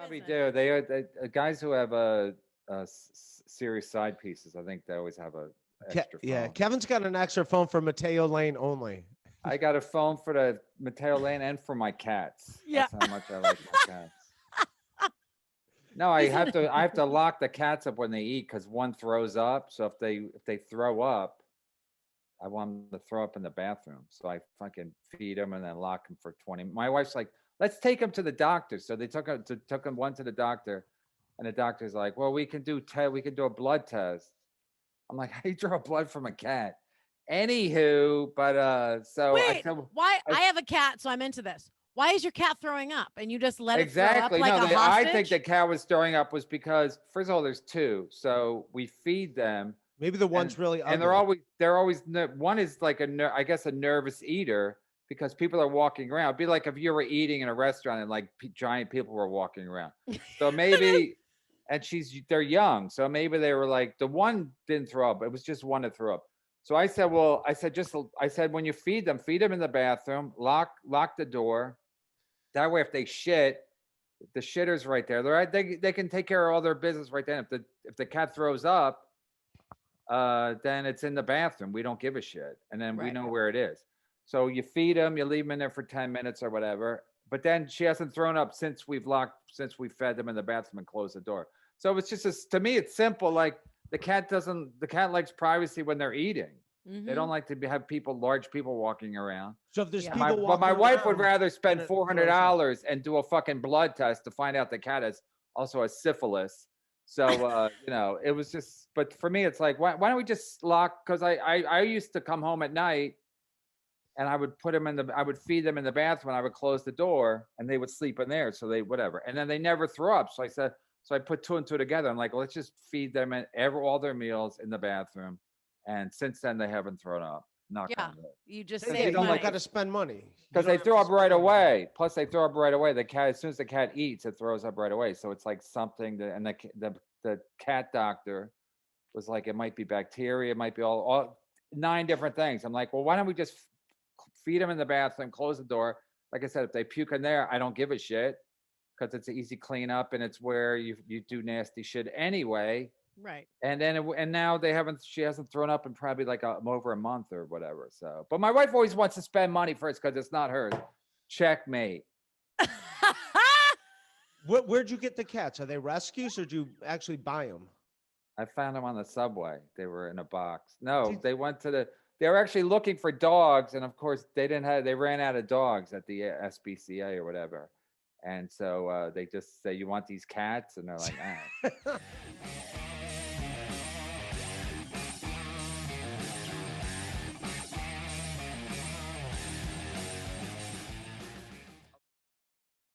probably do. They guys who have serious side pieces. I think they always have a extra Yeah, phone. Kevin's got an extra phone for Mateo Lane only. I got a phone for the Mateo Lane and for my cats. Yeah. That's how much I like my cats. No, I have to lock the cats up when they eat because one throws up. So if they throw up, I want them to throw up in the bathroom. So I fucking feed them and then lock them for 20. My wife's like, let's take them to the doctor. So they took them one to the doctor, and the doctor's like, well, we can do a blood test. I'm like, how do you draw blood from a cat? Anywho, but so I Wait, said, why? I have a cat, so I'm into this. Why is your cat throwing up? And you just let it throw up exactly. like No, a hostage? I think the cat was throwing up was because first of all, there's two, so we feed them. Maybe the one's really ugly. And they're always one is like I guess a nervous eater because people are walking around. It'd be like if you were eating in a restaurant and like giant people were walking around. So maybe, and they're young, so maybe they were like the one didn't throw up. It was just one that threw up. So I said, I said when you feed them in the bathroom, lock the door. That way, if they shit, the shitter's right there. They can take care of all their business right then. If the cat throws up, then it's in the bathroom. We don't give a shit, and then we know where it is. So you feed them, you leave them in there for 10 minutes or whatever. But then she hasn't thrown up since we fed them in the bathroom and closed the door. So it's just to me, it's simple. Like the cat likes privacy when they're eating. Mm-hmm. They don't like to have large people walking around. So if there's But my wife would rather spend $400 and do a fucking blood test to find out the cat also has syphilis. So it was just. But for me, it's like why don't we just lock? Because I used to come home at night, and I would I would feed them in the bathroom, and I would close the door, and they would sleep in there. So they whatever, and then they never throw up. So I put two and two together. I'm like, well, let's just feed them all their meals in the bathroom. And since then, they haven't thrown up. You just say you don't got to spend money because they throw up right away. Plus, they throw up right away. The cat, as soon as the cat eats, it throws up right away. So it's like something that, and the cat doctor was like, it might be bacteria, it might be all 9 different things. I'm like, well, why don't we just feed them in the bathroom, close the door? Like I said, if they puke in there, I don't give a shit because it's an easy cleanup and it's where you do nasty shit anyway. Right. And then now she hasn't thrown up in probably like over a month or whatever. So, but my wife always wants to spend money first because it's not hers. Checkmate. Where'd you get the cats? Are they rescues or did you actually buy them? I found them on the subway. They were in a box. No, they went they were actually looking for dogs. And of course they ran out of dogs at the SPCA or whatever. And so they just say, you want these cats? And they're like, nah.